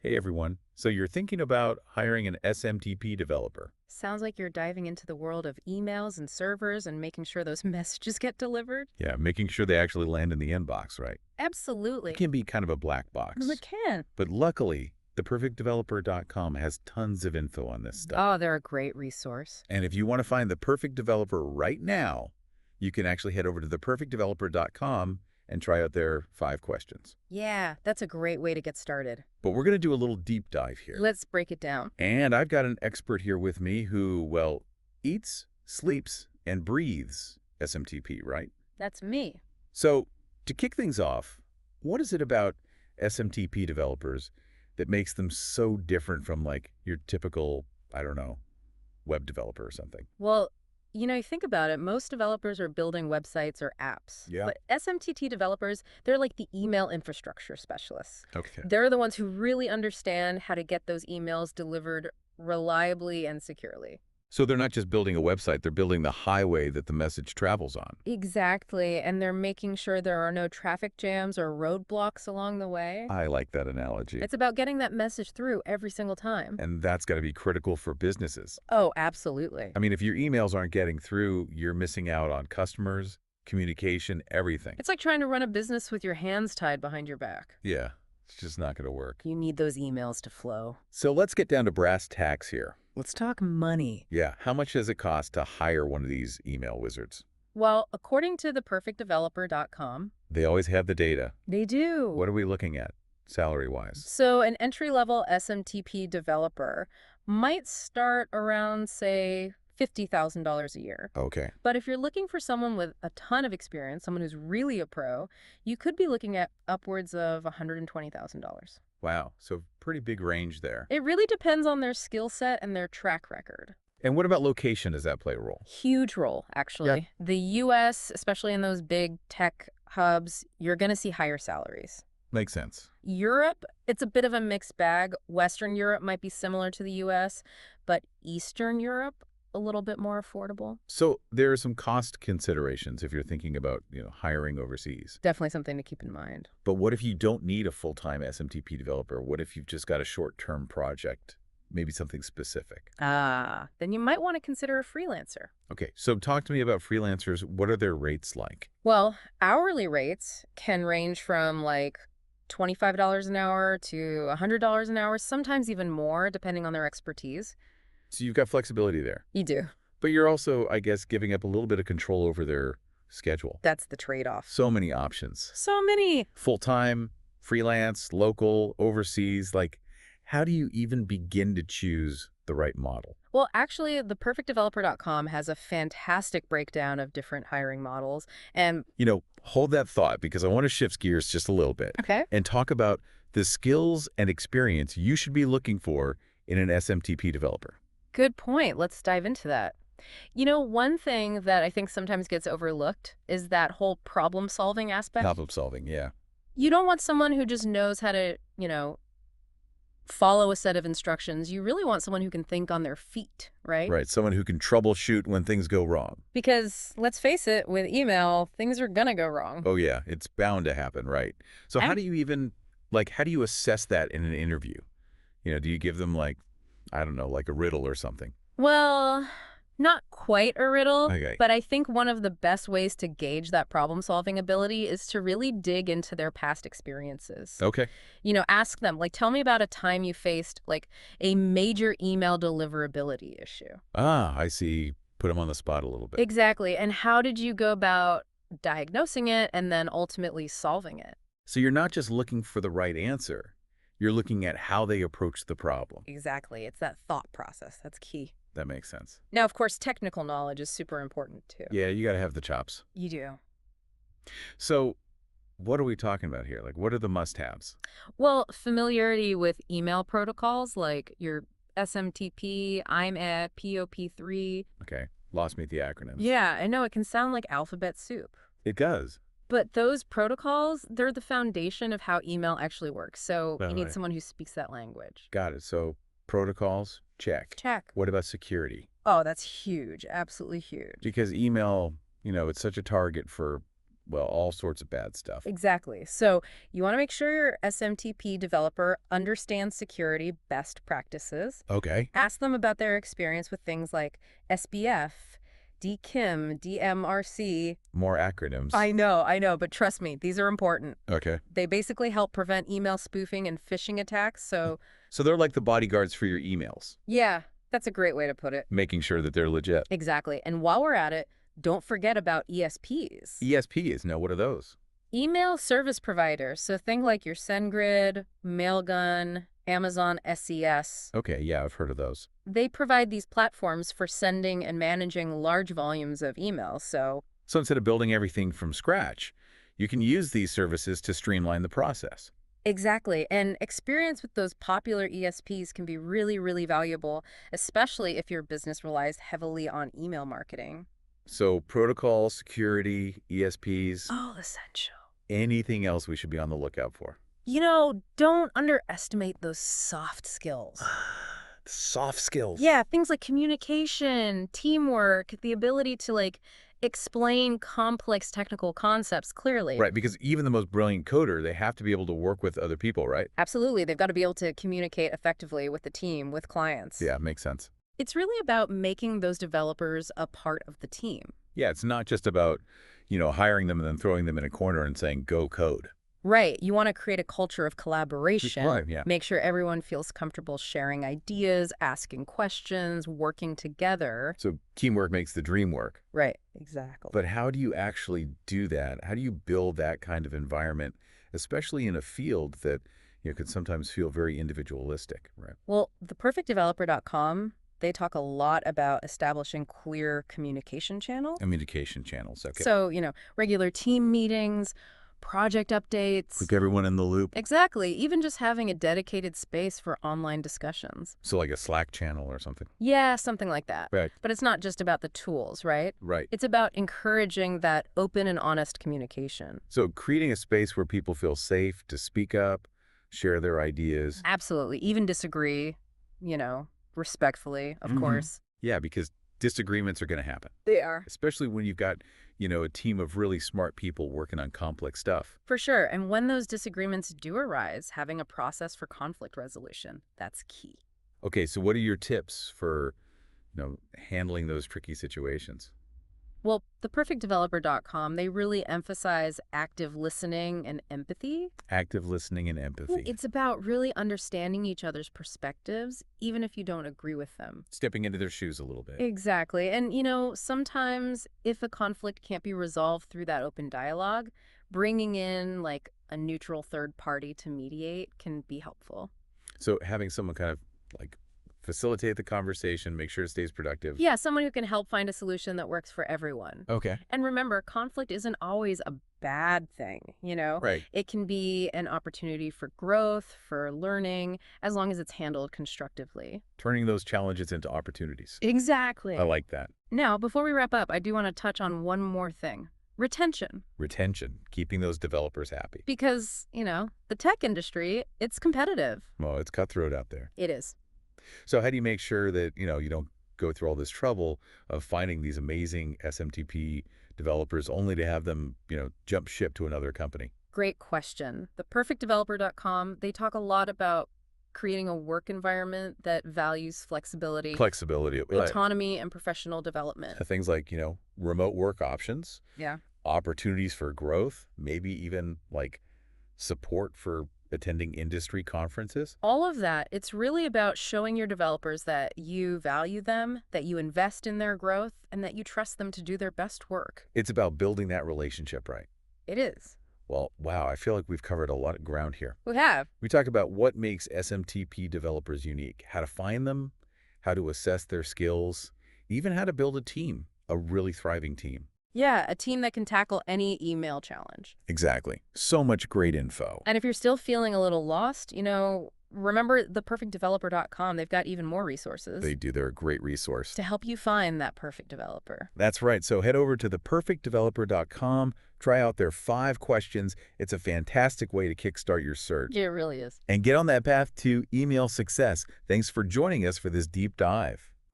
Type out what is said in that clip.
Hey everyone. So you're thinking about hiring an SMTP developer. Sounds like you're diving into the world of emails and servers and making sure those messages get delivered. Yeah, making sure they actually land in the inbox, right? It Absolutely. can be kind of a black It box. can. But luckily, theperfectdeveloper.com has tons of info on this stuff. Oh, they're a great resource. And if you want to find the perfect developer right now, you can actually head over to theperfectdeveloper.com and try out their 5 questions. Yeah, that's a great way to get started. But we're going to do a little deep dive here. Let's break it down. And I've got an expert here with me who, well, eats, sleeps, and breathes SMTP, right? That's me. So to kick things off, what is it about SMTP developers that makes them so different from like your typical, I don't know, web developer or something? Well, you think about it, most developers are building websites or apps. Yeah. But SMTT developers, they're like the email infrastructure specialists. Okay. They're the ones who really understand how to get those emails delivered reliably and securely. So they're not just building a website, they're building the highway that the message travels on. Exactly, and they're making sure there are no traffic jams or roadblocks along the way. I like that analogy. It's about getting that message through every single time. And that's got to be critical for businesses. Oh, absolutely. I mean, if your emails aren't getting through, you're missing out on customers, communication, everything. It's like trying to run a business with your hands tied behind your back. Yeah, it's just not going to work. You need those emails to flow. So let's get down to brass tacks here. Let's talk money. Yeah, how much does it cost to hire one of these email wizards? Well, according to theperfectdeveloper.com, They always have the data. they do. What are we looking at, salary-wise? So an entry-level SMTP developer might start around, say, $50,000 a year. Okay. But if you're looking for someone with a ton of experience, someone who's really a pro, you could be looking at upwards of $120,000. Wow, so pretty big range there. It really depends on their skill set and their track record. And what about location? Does that play a role? Huge role, actually. The US, especially in those big tech hubs, you're going to see higher salaries. Makes sense. Europe, it's a bit of a mixed bag. Western Europe might be similar to the US, but Eastern Europe, a little bit more affordable. So there are some cost considerations if you're thinking about, hiring overseas. Definitely something to keep in mind. But what if you don't need a full-time SMTP developer? What if you've just got a short-term project, maybe something specific? Then you might want to consider a freelancer. Okay, so talk to me about freelancers. What are their rates like? Well, hourly rates can range from like $25 an hour to $100 an hour, sometimes even more, depending on their expertise. So you've got flexibility there. You do. But you're also, I guess, giving up a little bit of control over their schedule. That's the trade-off. So many options. So many. Full-time, freelance, local, overseas. Like, how do you even begin to choose the right model? Well, actually, theperfectdeveloper.com has a fantastic breakdown of different hiring models. And Hold that thought because I want to shift gears just a little bit okay, and talk about the skills and experience you should be looking for in an SMTP developer. good point. Let's dive into that. One thing that I think sometimes gets overlooked is that whole problem-solving aspect. Problem solving, yeah. You don't want someone who just knows how to, follow a set of instructions. You really want someone who can think on their feet, right? Right, someone who can troubleshoot when things go wrong. Because let's face it, with email, things are gonna go wrong. Oh, yeah, it's bound to happen, right? So how And do you even, how do you assess that in an interview? Do you give them, I don't know, like a riddle or something? well, not quite a riddle, Okay. but I think one of the best ways to gauge that problem-solving ability is to really dig into their past experiences. Okay. Ask them, like, tell me about a time you faced, like, a major email deliverability issue. Ah, I see. Put them on the spot a little bit. Exactly. And how did you go about diagnosing it and then ultimately solving it? So you're not just looking for the right answer. You're looking at how they approach the problem. Exactly. It's that thought process. That's key. That makes sense. Now, of course, technical knowledge is super important, too. Yeah, you got to have the chops. You do. So what are we talking about here? Like, what are the must-haves? Well, familiarity with email protocols like your SMTP, IMET, POP3. Okay, lost me at the acronyms. Yeah, I know it can sound like alphabet soup. It does. But those protocols, they're the foundation of how email actually works. So All you need right. someone who speaks that language. Got it. So protocols, check. Check. What about security? Oh, that's huge. Absolutely huge. Because email, it's such a target for well, all sorts of bad stuff. Exactly. So you want to make sure your SMTP developer understands security best practices. Okay. Ask them about their experience with things like SBF, DKIM, DMRC. More acronyms. I know, but trust me, these are important. Okay. They basically help prevent email spoofing and phishing attacks, so So they're like the bodyguards for your emails, yeah, that's a great way to put it. making sure that they're legit. Exactly. And while we're at it, don't forget about ESPs. ESPs, now what are those? Email service providers. So think like your SendGrid, Mailgun, Amazon SES. Okay, yeah, I've heard of those. They provide these platforms for sending and managing large volumes of emails. So So instead of building everything from scratch, you can use these services to streamline the process. exactly. And experience with those popular ESPs can be really, really valuable, especially if your business relies heavily on email marketing. So protocol, security, ESPs, Oh, essential. anything else we should be on the lookout for? Don't underestimate those soft skills. Soft skills. Yeah, things like communication, teamwork, the ability to explain complex technical concepts clearly. Right, because even the most brilliant coder, they have to be able to work with other people, right? Absolutely. They've got to be able to communicate effectively with the team, with clients. Yeah, makes sense. It's really about making those developers a part of the team. Yeah, it's not just about, hiring them and then throwing them in a corner and saying, go code. Right. You want to create a culture of collaboration. Right, yeah. Make sure everyone feels comfortable sharing ideas, asking questions, working together. So teamwork makes the dream work. Right. Exactly. But how do you actually do that? How do you build that kind of environment, especially in a field that, could sometimes feel very individualistic, right? Well, theperfectdeveloper.com, they talk a lot about establishing clear communication channels. Communication channels, okay. So, regular team meetings, project updates. Keep everyone in the loop. Exactly. Even just having a dedicated space for online discussions. So like a Slack channel or something. Yeah, something like that. Right. But it's not just about the tools, right? Right. It's about encouraging that open and honest communication. So creating a space where people feel safe to speak up, share their ideas. Absolutely. Even disagree, respectfully, of course. Yeah, because disagreements are going to happen, They are. especially when you've got, a team of really smart people working on complex stuff. For sure. And when those disagreements do arise, having a process for conflict resolution, that's key. Okay, so what are your tips for, handling those tricky situations? Well, theperfectdeveloper.com, they really emphasize active listening and empathy. Active listening and empathy. It's about really understanding each other's perspectives, even if you don't agree with them. Stepping into their shoes a little bit. Exactly. And, sometimes if a conflict can't be resolved through that open dialogue, bringing in a neutral third party to mediate can be helpful. So having someone kind of facilitate the conversation, make sure it stays productive. Yeah, someone who can help find a solution that works for everyone. Okay. And remember, conflict isn't always a bad thing, Right. It can be an opportunity for growth, for learning, as long as it's handled constructively. Turning those challenges into opportunities. Exactly. I like that. Now, before we wrap up, I do want to touch on one more thing. Retention. Retention, keeping those developers happy. Because, the tech industry, it's competitive. Well, it's cutthroat out there. It is. So how do you make sure that, you don't go through all this trouble of finding these amazing SMTP developers only to have them, jump ship to another company? Great question. Theperfectdeveloper.com, they talk a lot about creating a work environment that values flexibility, Flexibility. autonomy, and professional development. Things like, remote work options, Yeah. opportunities for growth, maybe even support for attending industry conferences. All of that, it's really about showing your developers that you value them, that you invest in their growth, and that you trust them to do their best work. It's about building that relationship, right? It is. Well, wow, I feel like we've covered a lot of ground here. We have. We talk about what makes SMTP developers unique, how to find them, how to assess their skills, even how to build a team, a really thriving team. Yeah, a team that can tackle any email challenge. Exactly. So much great info. And if you're still feeling a little lost, remember theperfectdeveloper.com. They've got even more resources They do. They're a great resource. to help you find that perfect developer. That's right. So head over to theperfectdeveloper.com, try out their 5 questions. It's a fantastic way to kickstart your search. It really is. And get on that path to email success. Thanks for joining us for this deep dive.